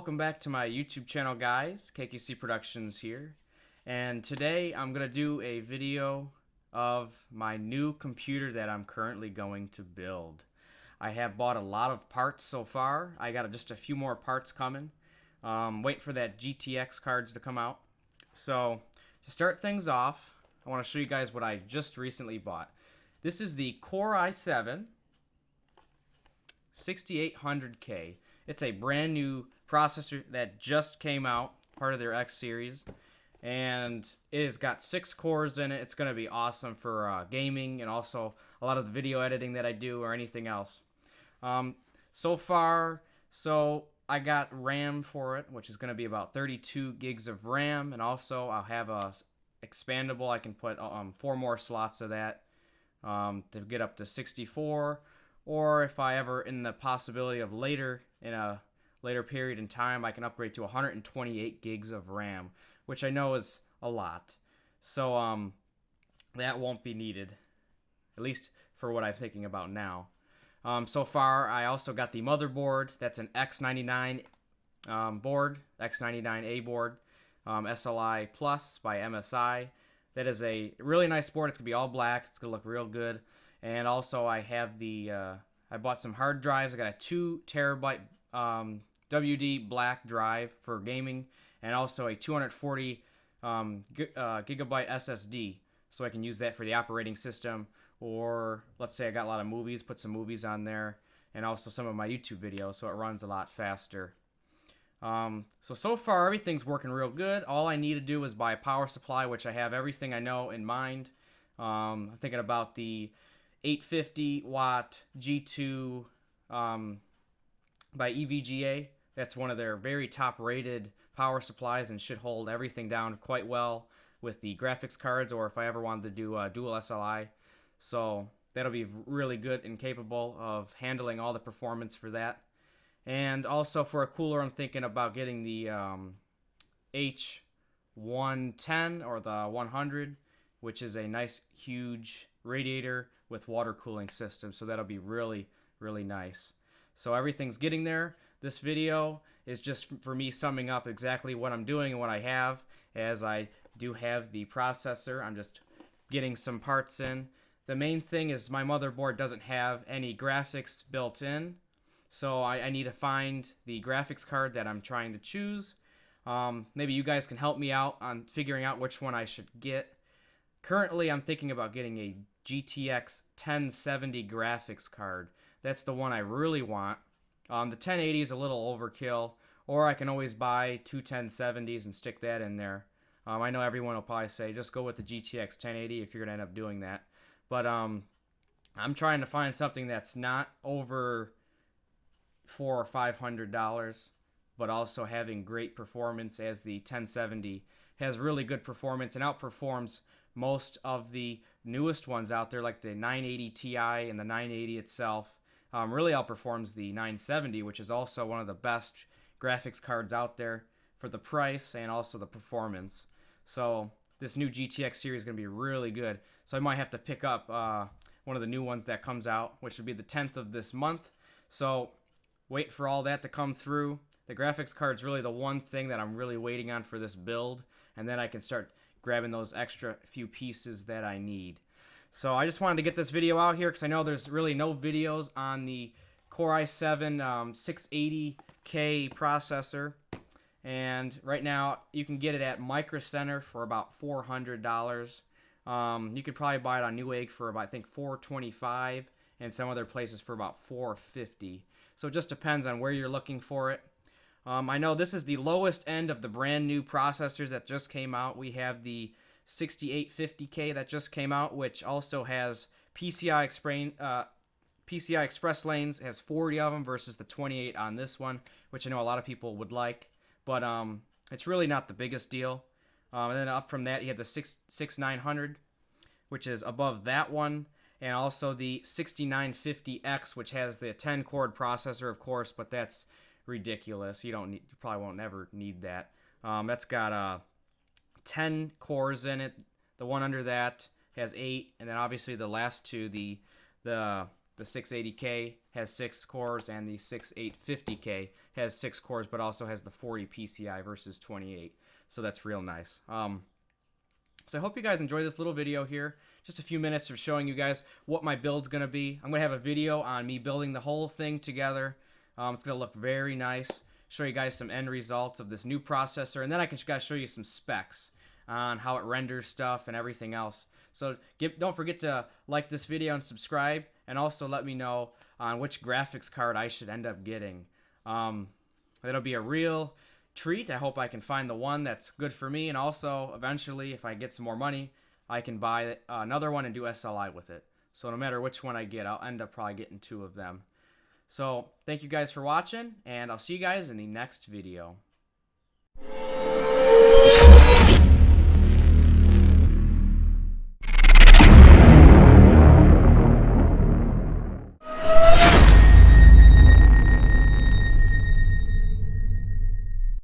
welcome back to my YouTube channel, guys. KKC Productions here. And today I'm going to do a video of my new computer that I'm currently going to build. I have bought a lot of parts so far. I got just a few more parts coming. Waiting for that GTX cards to come out. So to start things off, I want to show you guys what I just recently bought. This is the Core i7 6800K. It's a brand new processor that just came out, part of their X series, and it has got 6 cores in it. It's going to be awesome for gaming and also a lot of the video editing that I do or anything else. So I got RAM for it, which is going to be about 32 gigs of RAM, and also I'll have a expandable. I can put 4 more slots of that to get up to 64. Or if I ever, in the possibility of in a later period in time, I can upgrade to 128 gigs of RAM, which I know is a lot. So that won't be needed, at least for what I'm thinking about now. So far, I also got the motherboard. That's an X99 board, X99A board, SLI Plus by MSI. That is a really nice board. It's going to be all black. It's going to look real good. And also I have I bought some hard drives. I got a 2 terabyte WD black drive for gaming, and also a 240 gigabyte SSD, so I can use that for the operating system, or let's say I got a lot of movies, put some movies on there, and also some of my YouTube videos, so it runs a lot faster. So far everything's working real good. All I need to do is buy a power supply, which I have everything I know in mind. I'm thinking about the 850 watt G2 by EVGA. That's one of their very top rated power supplies and should hold everything down quite well with the graphics cards, or if I ever wanted to do a dual SLI. So that'll be really good and capable of handling all the performance for that. And also for a cooler, I'm thinking about getting the H110 or the 100, which is a nice huge radiator with water cooling system, so that'll be really nice. So everything's getting there. This video is just for me summing up exactly what I'm doing and what I have, as I do have the processor. I'm just getting some parts in. The main thing is my motherboard doesn't have any graphics built in, so I need to find the graphics card that I'm trying to choose. Maybe you guys can help me out on figuring out which one I should get. Currently, I'm thinking about getting a GTX 1070 graphics card. That's the one I really want. The 1080 is a little overkill, or I can always buy 2 1070s and stick that in there. I know everyone will probably say, just go with the GTX 1080 if you're going to end up doing that. But I'm trying to find something that's not over $400 or $500, but also having great performance, as the 1070 has really good performance and outperforms most of the newest ones out there, like the 980 Ti and the 980 itself. Really outperforms the 970, which is also one of the best graphics cards out there for the price and also the performance. So this new GTX series is going to be really good. So I might have to pick up one of the new ones that comes out, which would be the 10th of this month. So wait for all that to come through. The graphics card is really the one thing that I'm really waiting on for this build, and then I can start grabbing those extra few pieces that I need. So I just wanted to get this video out here because I know there's really no videos on the Core i7 680K processor. And right now you can get it at Micro Center for about $400. You could probably buy it on Newegg for about, I think, $425, and some other places for about $450. So it just depends on where you're looking for it. I know this is the lowest end of the brand new processors that just came out. We have the 6850K that just came out, which also has PCI Express lanes, has 40 of them versus the 28 on this one, which I know a lot of people would like, but it's really not the biggest deal. And then up from that, you have the 6900, which is above that one, and also the 6950X, which has the 10-core processor, of course, but that's ridiculous. You probably won't ever need that. That's got 10 cores in it. The one under that has 8, and then obviously the last two, the the 680K has 6 cores, and the 6850K has 6 cores, but also has the 40 PCI versus 28. So that's real nice. So I hope you guys enjoy this little video here. Just a few minutes of showing you guys what my build's going to be. I'm going to have a video on me building the whole thing together. It's going to look very nice. Show you guys some end results of this new processor, and then I can guys show you some specs on how it renders stuff and everything else. So don't forget to like this video and subscribe, and also let me know on which graphics card I should end up getting. That'll be a real treat. I hope I can find the one that's good for me, and also eventually, if I get some more money, I can buy another one and do SLI with it. So no matter which one I get, I'll end up probably getting 2 of them. So thank you guys for watching, and I'll see you guys in the next video.